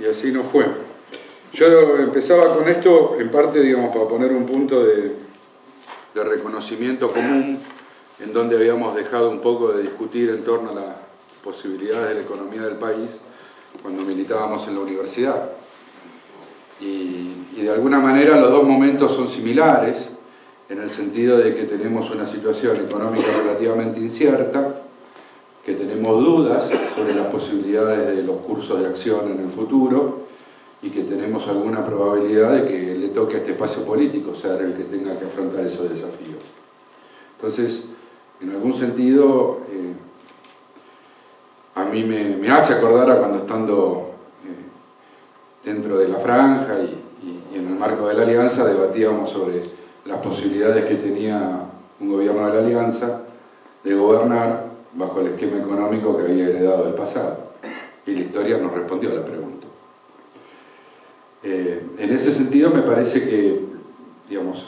y así no fue. Yo empezaba con esto, en parte, digamos, para poner un punto de reconocimiento común, en donde habíamos dejado un poco de discutir en torno a las posibilidades de la economía del país cuando militábamos en la universidad. Y de alguna manera los dos momentos son similares, en el sentido de que tenemos una situación económica relativamente incierta, que tenemos dudas sobre las posibilidades de los cursos de acción en el futuro y que tenemos alguna probabilidad de que le toque a este espacio político ser el que tenga que afrontar esos desafíos. Entonces, en algún sentido, a mí me hace acordar a cuando estando dentro de la franja y en el marco de la alianza debatíamos sobre las posibilidades que tenía un gobierno de la alianza de gobernar bajo el esquema económico que había heredado del pasado. Y la historia nos respondió a la pregunta. En ese sentido me parece que, digamos,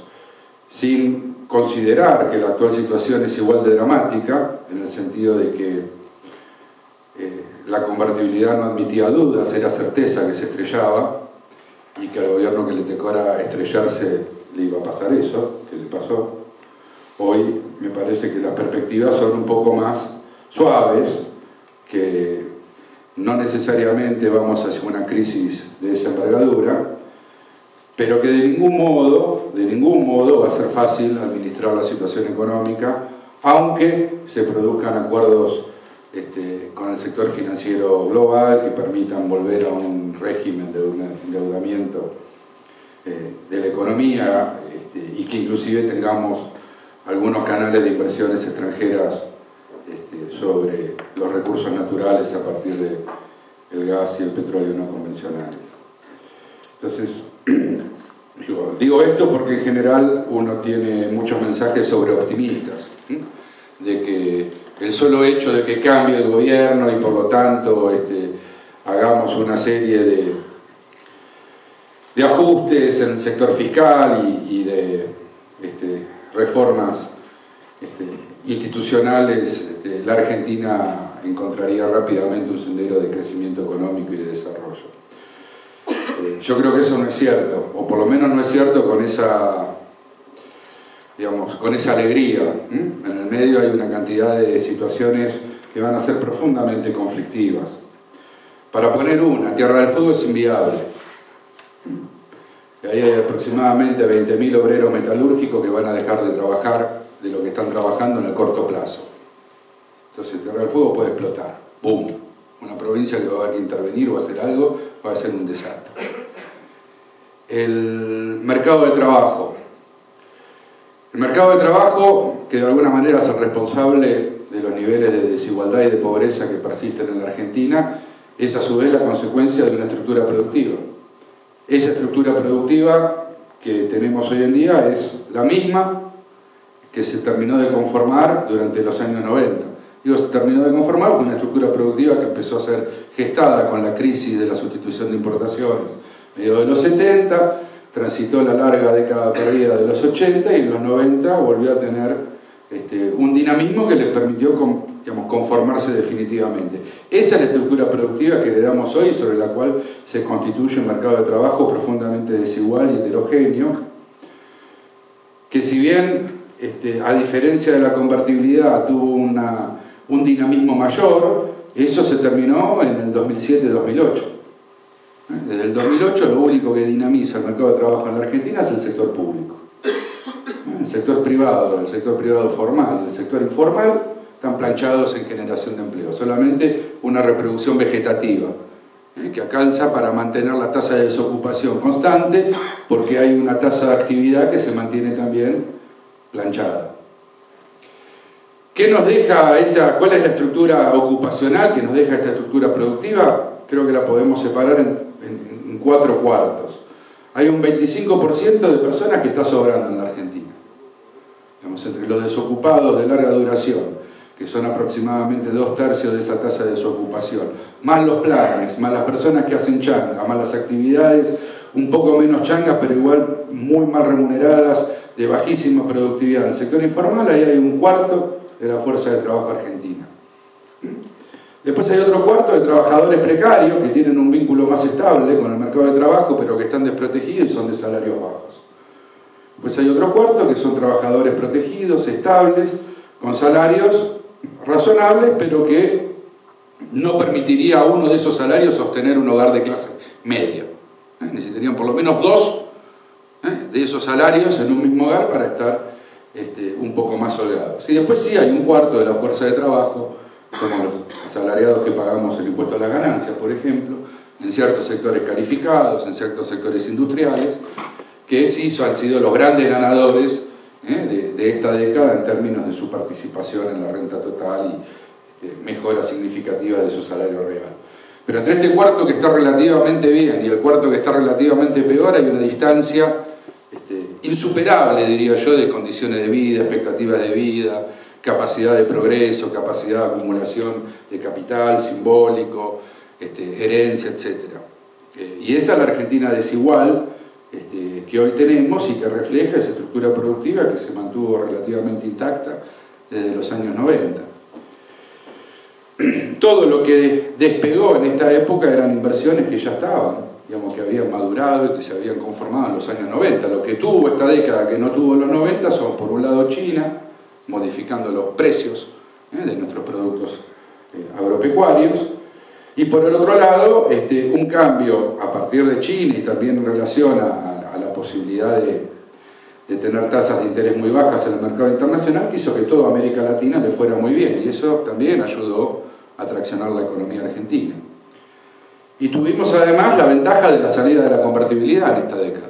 sin considerar que la actual situación es igual de dramática, en el sentido de que la convertibilidad no admitía dudas, era certeza que se estrellaba y que al gobierno que le tocara estrellarse le iba a pasar eso, que le pasó. Hoy me parece que las perspectivas son un poco más suaves, que no necesariamente vamos hacia una crisis de esa envergadura, pero que de ningún modo va a ser fácil administrar la situación económica, aunque se produzcan acuerdos con el sector financiero global que permitan volver a un régimen de endeudamiento de la economía y que inclusive tengamos algunos canales de inversiones extranjeras sobre los recursos naturales a partir del gas y el petróleo no convencionales. Entonces, digo esto porque en general uno tiene muchos mensajes sobre optimistas, de que el solo hecho de que cambie el gobierno y por lo tanto hagamos una serie de ajustes en el sector fiscal y de reformas institucionales, la Argentina encontraría rápidamente un sendero de crecimiento económico y de desarrollo. Yo creo que eso no es cierto, o por lo menos no es cierto con esa, digamos, con esa alegría. En el medio hay una cantidad de situaciones que van a ser profundamente conflictivas. Para poner una, Tierra del Fuego es inviable. Ahí hay aproximadamente 20.000 obreros metalúrgicos que van a dejar de trabajar de lo que están trabajando en el corto plazo. Entonces Tierra del Fuego puede explotar. ¡Bum! Una provincia que va a haber que intervenir o hacer algo va a ser un desastre. El mercado de trabajo. El mercado de trabajo, que de alguna manera es el responsable de los niveles de desigualdad y de pobreza que persisten en la Argentina, es a su vez la consecuencia de una estructura productiva. Esa estructura productiva que tenemos hoy en día es la misma que se terminó de conformar durante los años 90. Digo, se terminó de conformar, fue una estructura productiva que empezó a ser gestada con la crisis de la sustitución de importaciones medio de los 70, transitó la larga década perdida de los 80 y en los 90 volvió a tener un dinamismo que le permitió conformarse definitivamente. Esa es la estructura productiva que heredamos hoy, sobre la cual se constituye un mercado de trabajo profundamente desigual y heterogéneo, que si bien, a diferencia de la convertibilidad, tuvo un dinamismo mayor, eso se terminó en el 2007-2008. Desde el 2008 lo único que dinamiza el mercado de trabajo en la Argentina es el sector público. El sector privado formal y el sector informal están planchados en generación de empleo. Solamente una reproducción vegetativa que alcanza para mantener la tasa de desocupación constante, porque hay una tasa de actividad que se mantiene también planchada. ¿Qué nos deja cuál es la estructura ocupacional que nos deja esta estructura productiva? Creo que la podemos separar en 4 cuartos. Hay un 25% de personas que está sobrando en la Argentina. Digamos, entre los desocupados de larga duración, que son aproximadamente 2/3 de esa tasa de desocupación, más los planes, más las personas que hacen changa, más las actividades un poco menos changas, pero igual muy mal remuneradas, de bajísima productividad. En el sector informal ahí hay un cuarto de la fuerza de trabajo argentina. Después hay otro cuarto de trabajadores precarios que tienen un vínculo más estable con el mercado de trabajo, pero que están desprotegidos y son de salarios bajos. Después hay otro cuarto que son trabajadores protegidos, estables, con salarios razonables, pero que no permitiría a uno de esos salarios sostener un hogar de clase media. Necesitarían por lo menos dos de esos salarios en un mismo hogar para estar un poco más holgados. Y después sí hay un cuarto de la fuerza de trabajo, como los asalariados que pagamos el impuesto a las ganancias, por ejemplo, en ciertos sectores calificados, en ciertos sectores industriales, que sí han sido los grandes ganadores de esta década en términos de su participación en la renta total y mejora significativa de su salario real. Pero entre este cuarto que está relativamente bien y el cuarto que está relativamente peor hay una distancia insuperable, diría yo, de condiciones de vida, expectativas de vida, capacidad de progreso, capacidad de acumulación de capital simbólico, herencia, etc. Y esa es la Argentina desigual que hoy tenemos y que refleja esa estructura productiva que se mantuvo relativamente intacta desde los años 90. Todo lo que despegó en esta época eran inversiones que ya estaban, digamos, que habían madurado y que se habían conformado en los años 90. Lo que tuvo esta década que no tuvo en los 90 son, por un lado, China, modificando los precios de nuestros productos agropecuarios, y por el otro lado, un cambio a partir de China y también en relación a la posibilidad de tener tasas de interés muy bajas en el mercado internacional, que hizo que toda América Latina le fuera muy bien, y eso también ayudó a traccionar la economía argentina. Y tuvimos además la ventaja de la salida de la convertibilidad en esta década.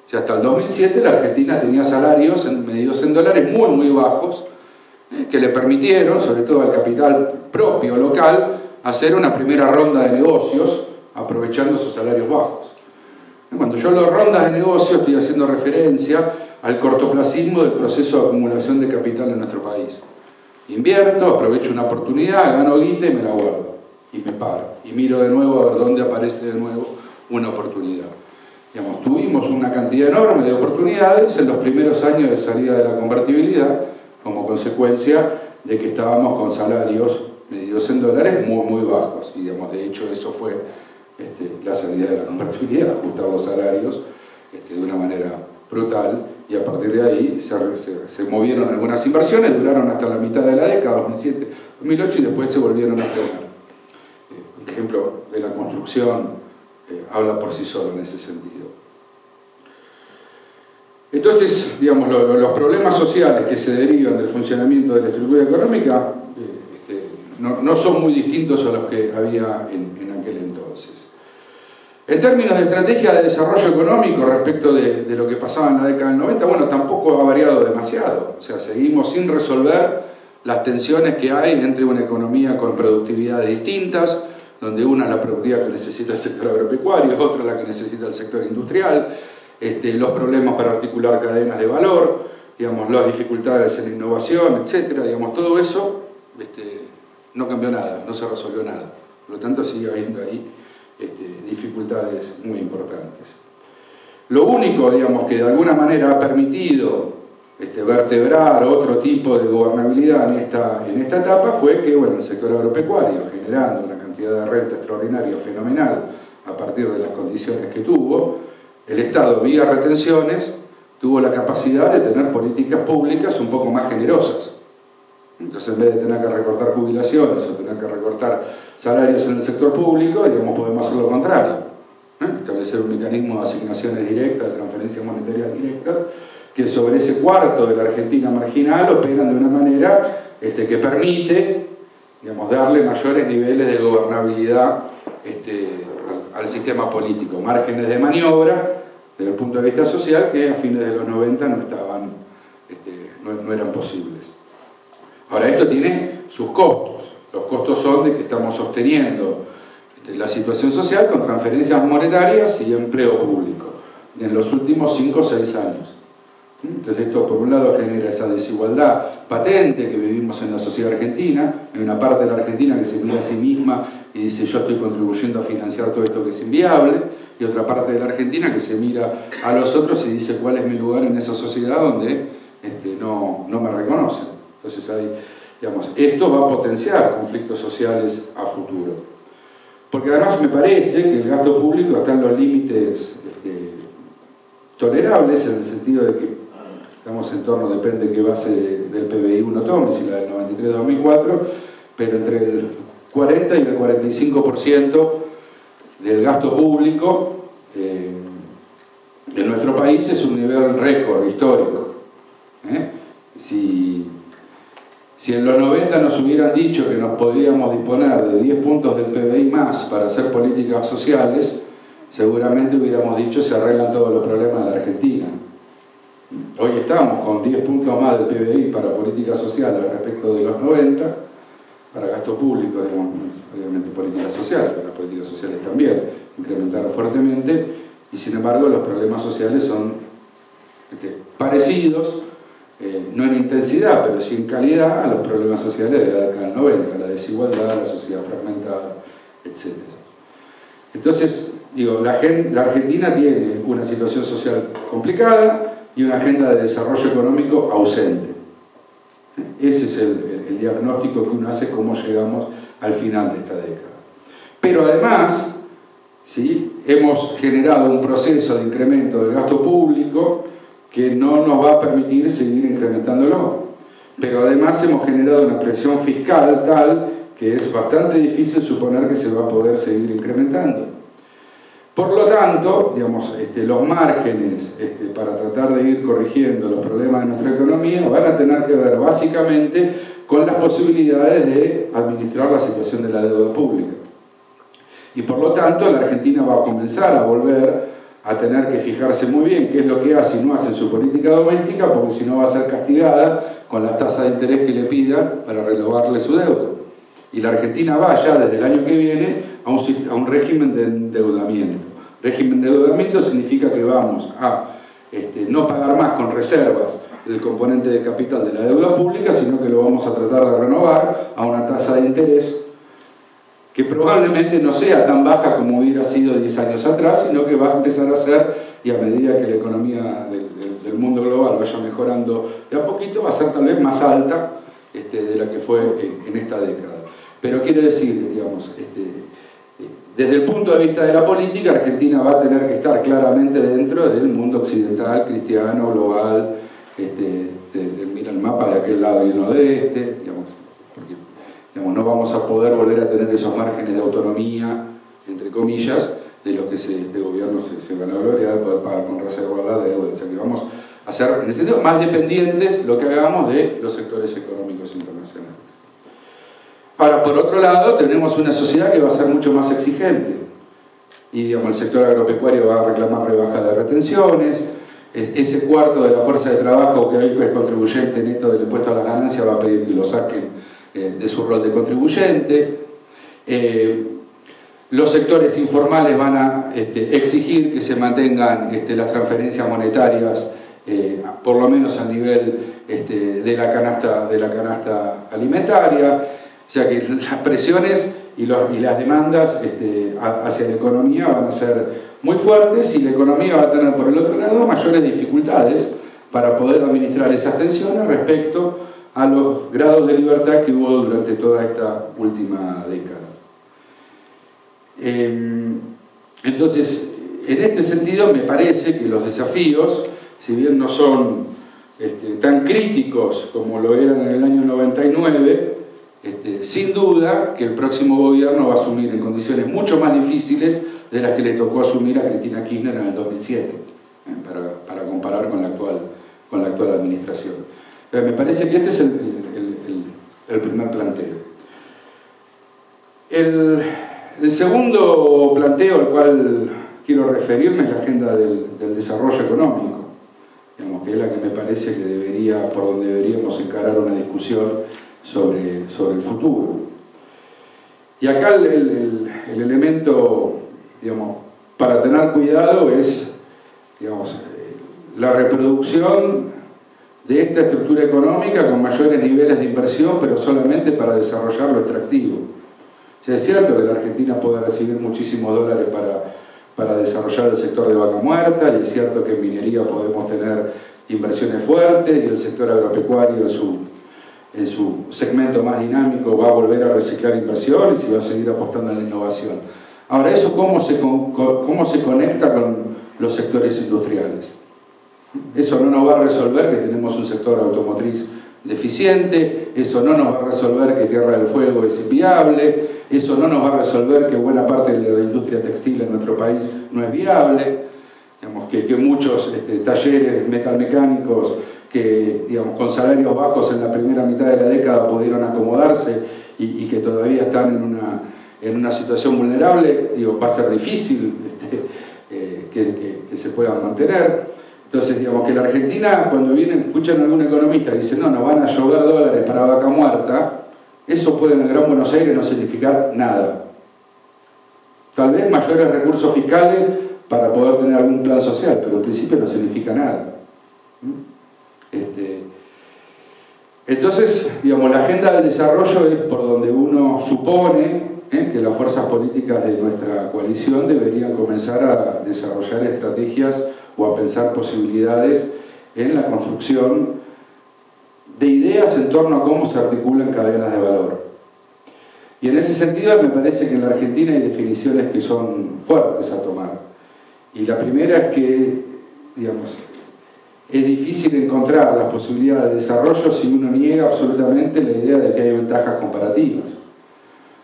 O sea, hasta el 2007 la Argentina tenía salarios medidos en dólares muy, muy bajos, que le permitieron, sobre todo al capital propio local, hacer una primera ronda de negocios aprovechando esos salarios bajos. Cuando yo hablo de rondas de negocios estoy haciendo referencia al cortoplacismo del proceso de acumulación de capital en nuestro país. Invierto, aprovecho una oportunidad, gano guita y me la guardo. Y me paro. Y miro de nuevo a ver dónde aparece de nuevo una oportunidad. Digamos, tuvimos una cantidad enorme de oportunidades en los primeros años de salida de la convertibilidad, como consecuencia de que estábamos con salarios medidos en dólares muy, muy bajos. Y digamos, de hecho eso fue la salida de la convertibilidad, ajustar los salarios de una manera brutal, y a partir de ahí se movieron algunas inversiones, duraron hasta la mitad de la década, 2007, 2008, y después se volvieron a frenar. El ejemplo de la construcción habla por sí solo en ese sentido. Entonces, digamos, los problemas sociales que se derivan del funcionamiento de la estructura económica no son muy distintos a los que había en aquel entonces. En términos de estrategia de desarrollo económico respecto de lo que pasaba en la década del 90, bueno, tampoco ha variado demasiado. O sea, seguimos sin resolver las tensiones que hay entre una economía con productividades distintas, donde una es la productividad que necesita el sector agropecuario, otra la que necesita el sector industrial, los problemas para articular cadenas de valor, digamos, las dificultades en innovación, etc. Digamos, todo eso no cambió nada, no se resolvió nada. Por lo tanto, sigue habiendo ahí dificultades muy importantes. Lo único, digamos, que de alguna manera ha permitido vertebrar otro tipo de gobernabilidad en esta etapa fue que, bueno, el sector agropecuario, generando una cantidad de renta extraordinaria, fenomenal, a partir de las condiciones que tuvo, el Estado, vía retenciones, tuvo la capacidad de tener políticas públicas un poco más generosas. Entonces, en vez de tener que recortar jubilaciones o tener que recortar salarios en el sector público, digamos, podemos hacer lo contrario. Establecer un mecanismo de asignaciones directas, de transferencias monetarias directas, que sobre ese cuarto de la Argentina marginal operan de una manera que permite, digamos, darle mayores niveles de gobernabilidad al sistema político, márgenes de maniobra desde el punto de vista social que a fines de los 90 no eran posibles. Ahora, esto tiene sus costos. Los costos son de que estamos sosteniendo la situación social con transferencias monetarias y empleo público en los últimos 5 o 6 años. Entonces esto por un lado genera esa desigualdad patente que vivimos en la sociedad argentina. Hay una parte de la Argentina que se mira a sí misma y dice yo estoy contribuyendo a financiar todo esto que es inviable, y otra parte de la Argentina que se mira a los otros y dice cuál es mi lugar en esa sociedad donde no me reconocen. Entonces hay Digamos, esto va a potenciar conflictos sociales a futuro. Porque además me parece que el gasto público está en los límites tolerables, en el sentido de que estamos en torno, depende de qué base del PBI uno tome, si la del 93-2004, pero entre el 40 y el 45% del gasto público en nuestro país es un nivel récord histórico. Si en los 90 nos hubieran dicho que nos podíamos disponer de 10 puntos del PBI más para hacer políticas sociales, seguramente hubiéramos dicho se arreglan todos los problemas de la Argentina. Hoy estamos con 10 puntos más del PBI para políticas sociales respecto de los 90, para gasto público, digamos, obviamente políticas sociales, pero las políticas sociales también incrementaron fuertemente, y sin embargo los problemas sociales son parecidos, no en intensidad, pero sí en calidad, a los problemas sociales de la década del 90, la desigualdad, la sociedad fragmentada, etc. Entonces, digo, la Argentina tiene una situación social complicada y una agenda de desarrollo económico ausente. Ese es el diagnóstico que uno hace cómo llegamos al final de esta década. Pero además, ¿sí?, hemos generado un proceso de incremento del gasto público que no nos va a permitir seguir incrementándolo. Pero además hemos generado una presión fiscal tal que es bastante difícil suponer que se va a poder seguir incrementando. Por lo tanto, digamos, los márgenes para tratar de ir corrigiendo los problemas de nuestra economía van a tener que ver básicamente con las posibilidades de administrar la situación de la deuda pública. Y por lo tanto, la Argentina va a comenzar a volver a tener que fijarse muy bien qué es lo que hace y no hace en su política doméstica, porque si no va a ser castigada con las tasas de interés que le pidan para renovarle su deuda. Y la Argentina va ya desde el año que viene a un régimen de endeudamiento. Régimen de endeudamiento significa que vamos a no pagar más con reservas del componente de capital de la deuda pública, sino que lo vamos a tratar de renovar a una tasa de interés que probablemente no sea tan baja como hubiera sido 10 años atrás, sino que va a empezar a ser, y a medida que la economía del mundo global vaya mejorando de a poquito, va a ser tal vez más alta de la que fue en esta década. Pero quiere decir, digamos, desde el punto de vista de la política, Argentina va a tener que estar claramente dentro del mundo occidental, cristiano, global, mira el mapa de aquel lado y uno de digamos, porque digamos, no vamos a poder volver a tener esos márgenes de autonomía, entre comillas, de los que este gobierno se van a gloriar de poder pagar con reserva la deuda, o sea que vamos a ser, en el sentido, más dependientes lo que hagamos de los sectores económicos internacionales. Ahora, por otro lado, tenemos una sociedad que va a ser mucho más exigente. Y digamos, el sector agropecuario va a reclamar rebaja de retenciones, ese cuarto de la fuerza de trabajo que hoy es contribuyente neto del impuesto a las ganancias va a pedir que lo saquen de su rol de contribuyente. Los sectores informales van a exigir que se mantengan las transferencias monetarias, por lo menos a nivel de la canasta alimentaria. O sea que las presiones y las demandas hacia la economía van a ser muy fuertes, y la economía va a tener por el otro lado mayores dificultades para poder administrar esas tensiones respecto a los grados de libertad que hubo durante toda esta última década. Entonces, en este sentido me parece que los desafíos, si bien no son tan críticos como lo eran en el año 99, sin duda que el próximo gobierno va a asumir en condiciones mucho más difíciles de las que le tocó asumir a Cristina Kirchner en el 2007, para comparar con la actual administración. Me parece que este es el primer planteo. El segundo planteo al cual quiero referirme es la agenda del desarrollo económico, digamos, que es la que me parece que por donde deberíamos encarar una discusión sobre el futuro. Y acá el elemento, digamos, para tener cuidado es, digamos, la reproducción de esta estructura económica con mayores niveles de inversión, pero solamente para desarrollar lo extractivo. O sea, es cierto que la Argentina puede recibir muchísimos dólares para desarrollar el sector de vaca muerta, y es cierto que en minería podemos tener inversiones fuertes, y el sector agropecuario en su segmento más dinámico va a volver a reciclar inversiones y va a seguir apostando en la innovación. Ahora, ¿eso cómo se conecta con los sectores industriales? Eso no nos va a resolver que tenemos un sector automotriz deficiente, eso no nos va a resolver que Tierra del Fuego es inviable, eso no nos va a resolver que buena parte de la industria textil en nuestro país no es viable, digamos, que muchos talleres metalmecánicos que, digamos, con salarios bajos en la primera mitad de la década pudieron acomodarse y que todavía están en una situación vulnerable, digo, va a ser difícil que se puedan mantener. Entonces, digamos, que la Argentina, cuando escuchan a algún economista y dicen, no, nos van a llover dólares para vaca muerta, eso puede en el Gran Buenos Aires no significar nada. Tal vez mayores recursos fiscales para poder tener algún plan social, pero en principio no significa nada. Entonces, digamos, la agenda del desarrollo es por donde uno supone que las fuerzas políticas de nuestra coalición deberían comenzar a desarrollar estrategias o a pensar posibilidades en la construcción de ideas en torno a cómo se articulan cadenas de valor. Y en ese sentido me parece que en la Argentina hay definiciones que son fuertes a tomar. Y la primera es que, digamos, es difícil encontrar las posibilidades de desarrollo si uno niega absolutamente la idea de que hay ventajas comparativas.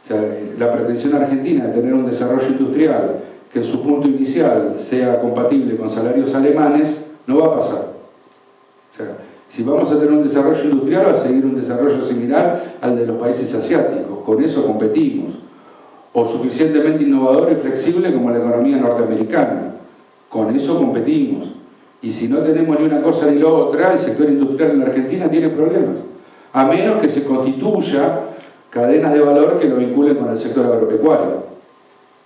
O sea, la pretensión argentina de tener un desarrollo industrial que en su punto inicial sea compatible con salarios alemanes, no va a pasar. O sea, si vamos a tener un desarrollo industrial, va a seguir un desarrollo similar al de los países asiáticos. Con eso competimos. O suficientemente innovador y flexible como la economía norteamericana. Con eso competimos. Y si no tenemos ni una cosa ni la otra, el sector industrial en la Argentina tiene problemas. A menos que se constituya cadenas de valor que lo vinculen con el sector agropecuario,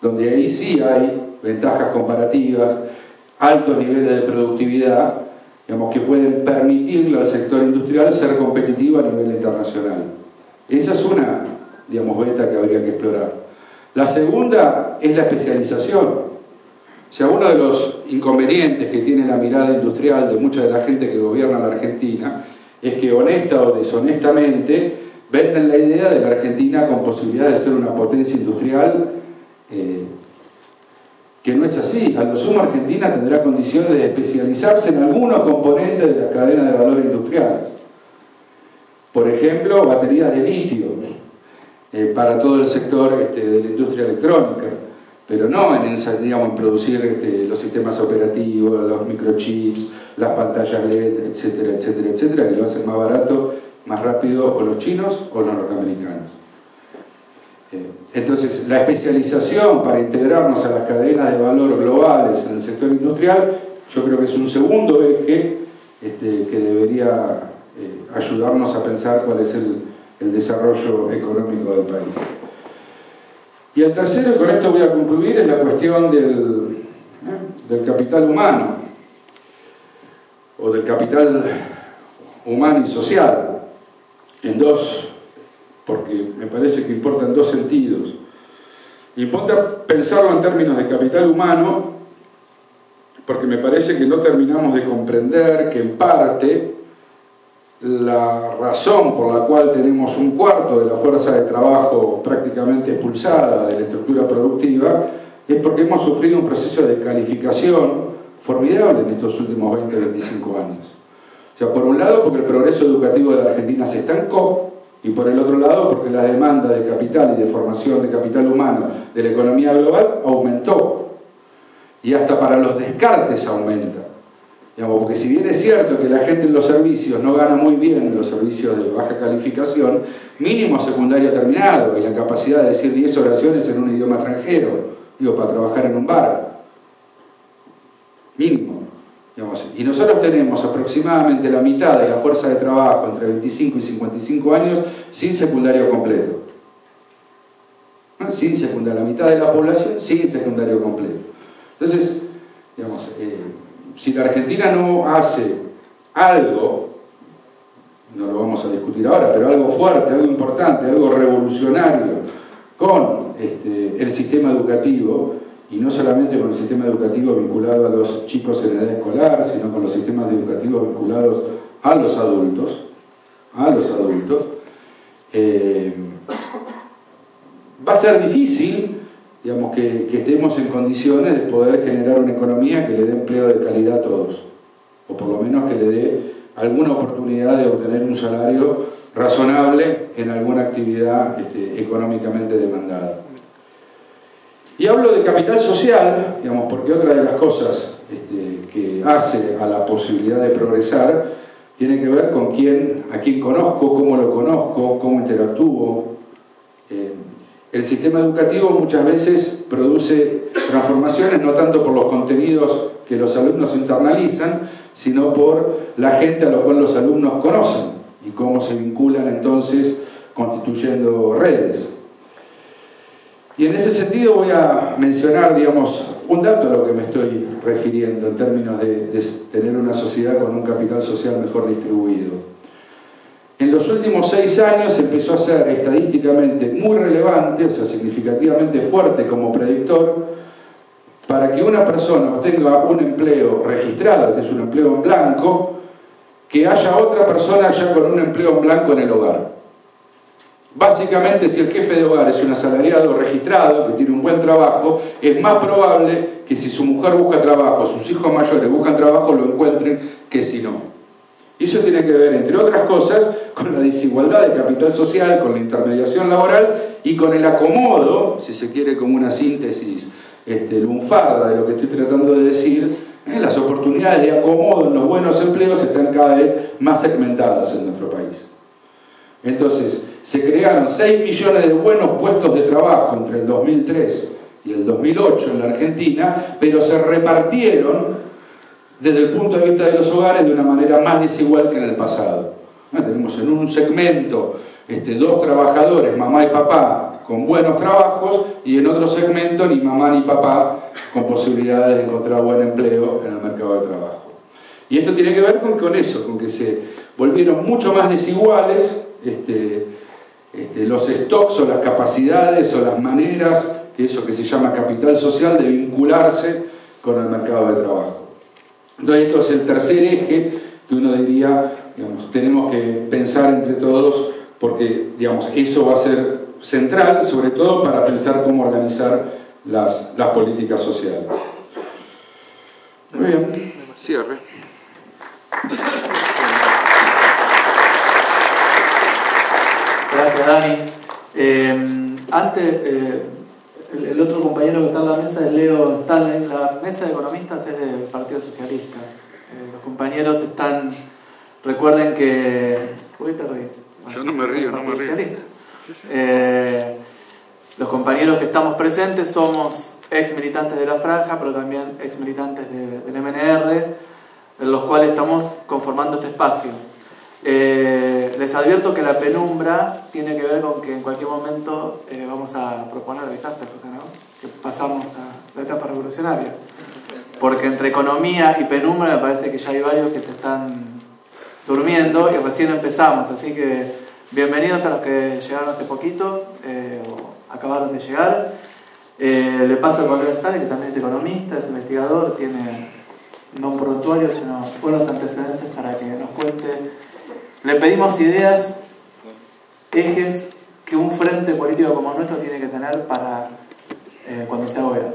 donde ahí sí hay ventajas comparativas, altos niveles de productividad, digamos, que pueden permitirle al sector industrial ser competitivo a nivel internacional. Esa es una, digamos, beta que habría que explorar. La segunda es la especialización. O sea, uno de los inconvenientes que tiene la mirada industrial de mucha de la gente que gobierna la Argentina es que honesta o deshonestamente venden la idea de la Argentina con posibilidad de ser una potencia industrial que no es así. A lo sumo Argentina tendrá condiciones de especializarse en algunos componentes de las cadenas de valor industriales. Por ejemplo, baterías de litio para todo el sector de la industria electrónica, pero no en producir los sistemas operativos, los microchips, las pantallas LED, etcétera, etcétera, etcétera, que lo hacen más barato, más rápido o los chinos o los norteamericanos. Entonces, la especialización para integrarnos a las cadenas de valor globales en el sector industrial, yo creo que es un segundo eje que debería ayudarnos a pensar cuál es el desarrollo económico del país. Y el tercero, y con esto voy a concluir, es la cuestión del capital humano, o del capital humano y social, porque me parece que importa en dos sentidos. Importa pensarlo en términos de capital humano, porque me parece que no terminamos de comprender que en parte la razón por la cual tenemos un cuarto de la fuerza de trabajo prácticamente expulsada de la estructura productiva es porque hemos sufrido un proceso de calificación formidable en estos últimos 20-25 años. O sea, por un lado porque el progreso educativo de la Argentina se estancó, y por el otro lado porque la demanda de capital y de formación de capital humano de la economía global aumentó. Y hasta para los descartes aumenta. Digamos, porque si bien es cierto que la gente en los servicios no gana muy bien en los servicios de baja calificación, mínimo secundario terminado, y la capacidad de decir 10 oraciones en un idioma extranjero, digo, para trabajar en un bar. Mínimo. Digamos, y nosotros tenemos aproximadamente la mitad de la fuerza de trabajo entre 25 y 55 años sin secundario completo. ¿No? Sin secundario, la mitad de la población sin secundario completo. Entonces, digamos, si la Argentina no hace algo, no lo vamos a discutir ahora, pero algo fuerte, algo importante, algo revolucionario con el sistema educativo, y no solamente con el sistema educativo vinculado a los chicos en edad escolar, sino con los sistemas educativos vinculados a los adultos, va a ser difícil, digamos, que estemos en condiciones de poder generar una economía que le dé empleo de calidad a todos, o por lo menos que le dé alguna oportunidad de obtener un salario razonable en alguna actividad económicamente demandada. Y hablo de capital social, digamos, porque otra de las cosas que hace a la posibilidad de progresar tiene que ver con a quién conozco, cómo lo conozco, cómo interactúo. El sistema educativo muchas veces produce transformaciones no tanto por los contenidos que los alumnos internalizan, sino por la gente a la cual los alumnos conocen y cómo se vinculan entonces constituyendo redes. Y en ese sentido voy a mencionar, digamos, un dato a lo que me estoy refiriendo en términos de tener una sociedad con un capital social mejor distribuido. En los últimos 6 años empezó a ser estadísticamente muy relevante, o sea, significativamente fuerte como predictor, para que una persona obtenga un empleo registrado, que es un empleo en blanco, que haya otra persona ya con un empleo en blanco en el hogar. Básicamente, si el jefe de hogar es un asalariado registrado, que tiene un buen trabajo, es más probable que si su mujer busca trabajo, sus hijos mayores buscan trabajo, lo encuentren que si no. Y eso tiene que ver, entre otras cosas, con la desigualdad de capital social, con la intermediación laboral y con el acomodo, si se quiere como una síntesis lunfarda de lo que estoy tratando de decir, las oportunidades de acomodo en los buenos empleos están cada vez más segmentadas en nuestro país. Entonces, se crearon 6 millones de buenos puestos de trabajo entre el 2003 y el 2008 en la Argentina, pero se repartieron desde el punto de vista de los hogares de una manera más desigual que en el pasado. Tenemos en un segmento 2 trabajadores, mamá y papá, con buenos trabajos, y en otro segmento ni mamá ni papá con posibilidades de encontrar buen empleo en el mercado de trabajo. Y esto tiene que ver con eso, con que se volvieron mucho más desiguales los stocks o las capacidades o las maneras, que eso que se llama capital social, de vincularse con el mercado de trabajo. Entonces esto es el tercer eje que uno diría, digamos, tenemos que pensar entre todos, porque digamos, eso va a ser central, sobre todo para pensar cómo organizar las políticas sociales. Muy bien, cierre. Gracias, Dani. El otro compañero que está en la mesa es Leo Stanley. La mesa de economistas es del Partido Socialista. Los compañeros están... Recuerden que... ¿Por qué te ríes? Bueno, yo no me río, no me río. Los compañeros que estamos presentes somos ex militantes de la Franja, pero también ex militantes del MNR, en los cuales estamos conformando este espacio. Les advierto que la penumbra tiene que ver con que en cualquier momento vamos a proponer, avisaste, José, ¿no?, que pasamos a la etapa revolucionaria, porque entre economía y penumbra me parece que ya hay varios que se están durmiendo y recién empezamos, así que bienvenidos a los que llegaron hace poquito o acabaron de llegar. Le paso al colega Stanley, que también es economista, es investigador, tiene no un prontuario sino buenos antecedentes para que nos cuente. Le pedimos ideas, ejes que un frente político como el nuestro tiene que tener para cuando sea gobierno.